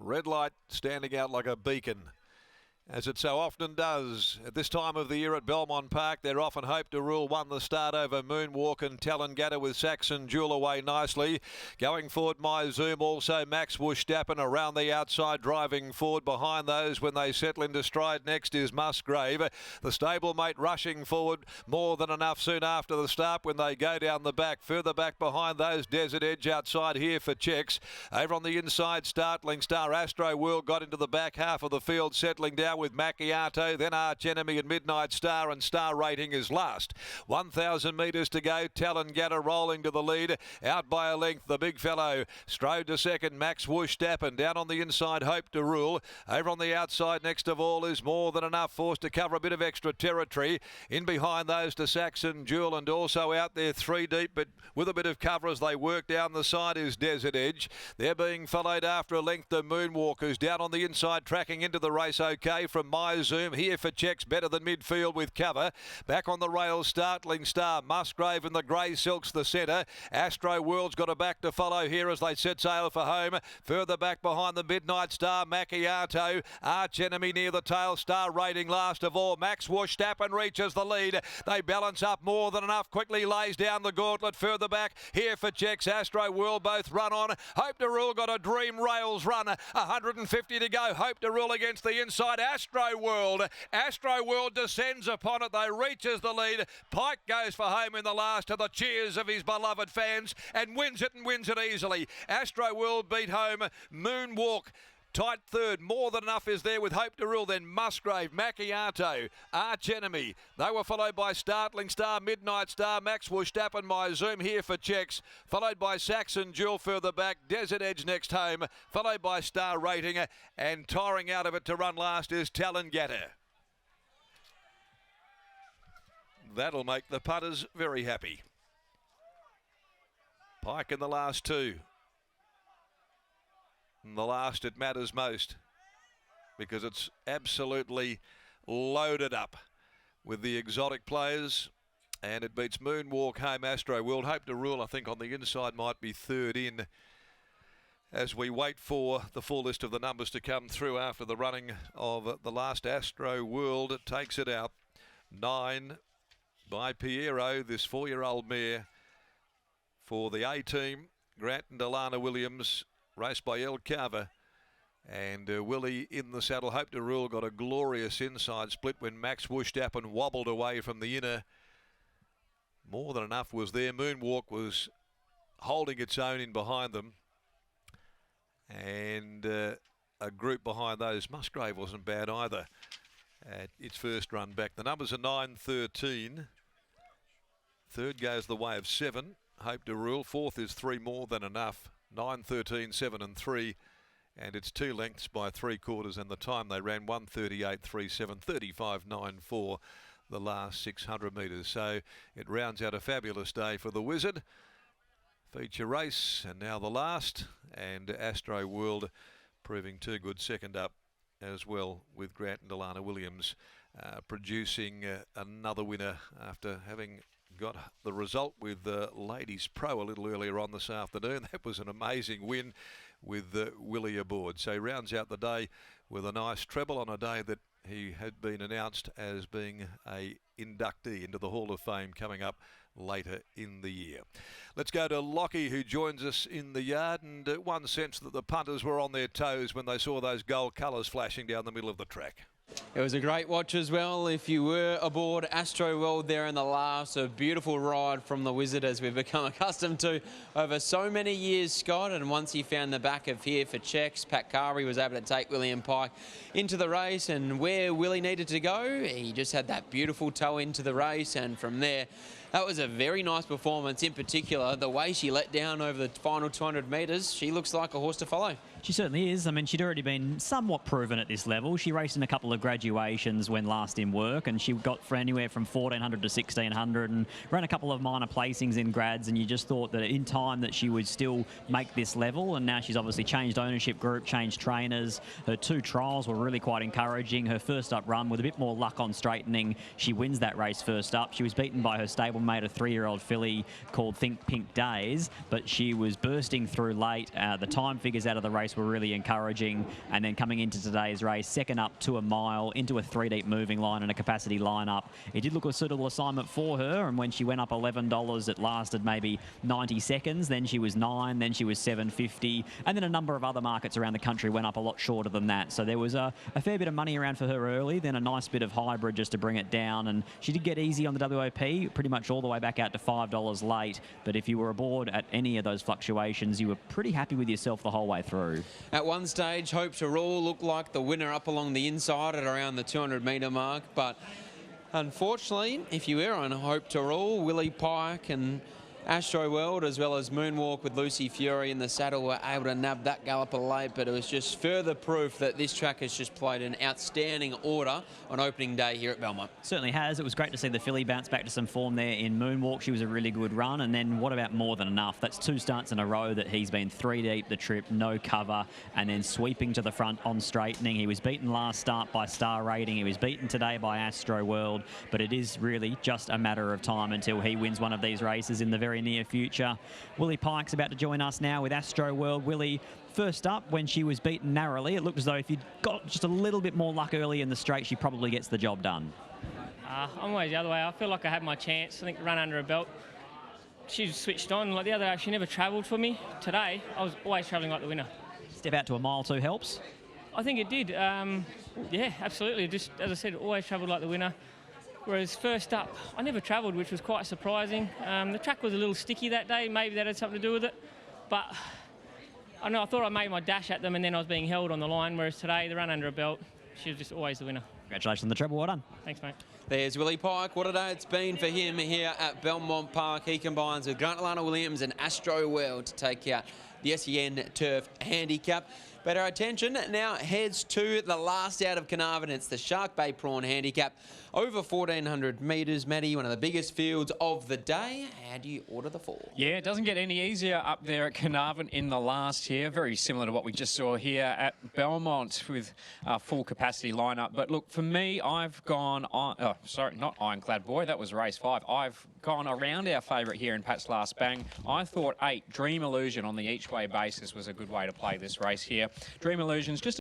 Red light standing out like a beacon, as it so often does at this time of the year at Belmont Park. They're often Hope to Rule won the start over Moonwalk and Talongatta with Saxon Jewel away nicely. Going forward, My Zoom, also Max Wushdappen around the outside, driving forward behind those when they settle into stride. Next is Musgrave. The stablemate rushing forward more than enough soon after the start when they go down the back. Further back behind those, Desert Edge outside here for checks. Over on the inside, Startling Star, Astro World got into the back half of the field, settling down with Macchiato, then Arch Enemy and Midnight Star, and Star Rating is last. 1,000 metres to go. Talongatta rolling to the lead, out by a length. The big fellow strode to second. Max Wushdappen down on the inside. Hope to Rule over on the outside. Next of all is More Than Enough, forced to cover a bit of extra territory. In behind those to Saxon Jewel, and also out there 3 deep, but with a bit of cover as they work down the side is Desert Edge. They're being followed after a length to Moonwalkers down on the inside, tracking into the race okay from My Zoom. Here for checks, better than midfield with cover. Back on the rails, Startling Star, Musgrave and the Grey Silks the centre. Astro World's got a back to follow here as they set sail for home. Further back behind the Midnight Star, Macchiato. Arch Enemy near the tail, Star Rating last of all. Max Wushdappen reaches the lead. They balance up More Than Enough, quickly lays down the gauntlet. Further back, here for checks, Astro World both run on. Hope to Rule got a dream rails run. 150 to go. Hope to Rule against the inside. Astro World descends upon it, though, reaches the lead. Pike goes for home in the last to the cheers of his beloved fans and wins it easily. Astro World beat home Moonwalk. Tight third, More Than Enough is there with Hope to Rule, then Musgrave, Macchiato, Arch Enemy. They were followed by Startling Star, Midnight Star, Max Wushdappen, My Zoom here for checks, followed by Saxon Jewel further back, Desert Edge next home, followed by Star Rating, and tiring out of it to run last is Talongatta. That'll make the putters very happy. Pike in the last two. And the last, it matters most because it's absolutely loaded up with the exotic players, and it beats Moonwalk home. Astro World, Hope to Rule, I think on the inside might be third in as we wait for the full list of the numbers to come through after the running of the last. Astro World takes it out 9 by Piero, this 4-year-old mare for the A team. Grant and Alana Williams, raced by El Carver, and Willie in the saddle. Hope to Rule got a glorious inside split when Max Wushdappen wobbled away from the inner. More Than Enough was there. Moonwalk was holding its own in behind them, and a group behind those. Musgrave wasn't bad either at its first run back. The numbers are 9-13. Third goes the way of 7, Hope to Rule. Fourth is 3, More Than Enough. 9, 13, 7 and 3, and it's 2 lengths by 3/4, and the time they ran 1:38.37, 35.94 the last 600 metres. So it rounds out a fabulous day for the Wizard. Feature race, and now the last, and Astro World proving too good second up as well, with Grant and Alana Williams producing another winner after having got the result with Ladies Pro a little earlier on this afternoon. That was an amazing win with Willie aboard. So he rounds out the day with a nice treble on a day that he had been announced as being a inductee into the Hall of Fame coming up later in the year. Let's go to Lockie, who joins us in the yard, and one sense that the punters were on their toes when they saw those gold colours flashing down the middle of the track. It was a great watch as well. If you were aboard Astro World there in the last, a beautiful ride from the Wizard, as we've become accustomed to over so many years, Scott. And once he found the back of Here for Checks, Pat Carey was able to take William Pike into the race, and where Willie needed to go, he just had that beautiful toe into the race, and from there, that was a very nice performance. In particular, the way she let down over the final 200 metres, she looks like a horse to follow. She certainly is. I mean, she'd already been somewhat proven at this level. She raced in a couple of graduations when last in work, and she got for anywhere from 1,400 to 1,600 and ran a couple of minor placings in grads, and you just thought that in time that she would still make this level. And now she's obviously changed ownership group, changed trainers. Her 2 trials were really quite encouraging. Her first up run with a bit more luck on straightening, she wins that race first up. She was beaten by her stablemate stablemate, a 3-year-old filly called Think Pink Days, but she was bursting through late. The time figures out of the race were really encouraging, and then coming into today's race, second up to a mile, into a 3-deep moving line and a capacity lineup. It did look a suitable assignment for her, and when she went up $11, it lasted maybe 90 seconds. Then she was 9, then she was 7.50, and then a number of other markets around the country went up a lot shorter than that. So there was a fair bit of money around for her early, then a nice bit of hybrid just to bring it down, and she did get easy on the WOP, pretty much all the way back out to $5 late. But if you were aboard at any of those fluctuations, you were pretty happy with yourself the whole way through. At one stage, Hope to Rule looked like the winner up along the inside at around the 200-metre mark, but unfortunately, if you were on Hope to Rule, Willie Pike and Astro World, as well as Moonwalk with Lucy Fury in the saddle, were able to nab that galloper late, but it was just further proof that this track has just played an outstanding order on opening day here at Belmont. Certainly has. It was great to see the filly bounce back to some form there in Moonwalk. She was a really good run, and then what about More Than Enough? That's 2 starts in a row that he's been 3 deep the trip, no cover, and then sweeping to the front on straightening. He was beaten last start by Star Rating. He was beaten today by Astro World, but it is really just a matter of time until he wins one of these races in the very near future. Willie Pike's about to join us now with Astro World. Willie, first up, when she was beaten narrowly, it looked as though if you'd got just a little bit more luck early in the straight, she probably gets the job done. I'm always the other way. I feel like I had my chance. I think run under a belt. She switched on. Like the other day, she never travelled for me. Today, I was always travelling like the winner. Step out to a mile 2 helps? I think it did. Yeah, absolutely. Just, as I said, always travelled like the winner. Whereas first up, I never travelled, which was quite surprising. The track was a little sticky that day. Maybe that had something to do with it. But I know I thought I made my dash at them and then I was being held on the line. Whereas today, the run under a belt, she was just always the winner. Congratulations on the treble. Well done. Thanks, mate. There's Willie Pike. What a day it's been for him here at Belmont Park. He combines with Grant Lana Williams and Astro World to take out the SEN Turf Handicap. But our attention now heads to the last out of Carnarvon. It's the Shark Bay Prawn Handicap. Over 1,400 metres, Matty, one of the biggest fields of the day. How do you order the fall? Yeah, it doesn't get any easier up there at Carnarvon in the last here. Very similar to what we just saw here at Belmont with a full capacity lineup. But look, for me, I've gone on... Oh, sorry, not Ironclad Boy. That was race 5. I've gone around our favourite here in Pat's Last Bang. I thought 8, Dream Illusion on the each-way basis was a good way to play this race here. Dream Illusion's just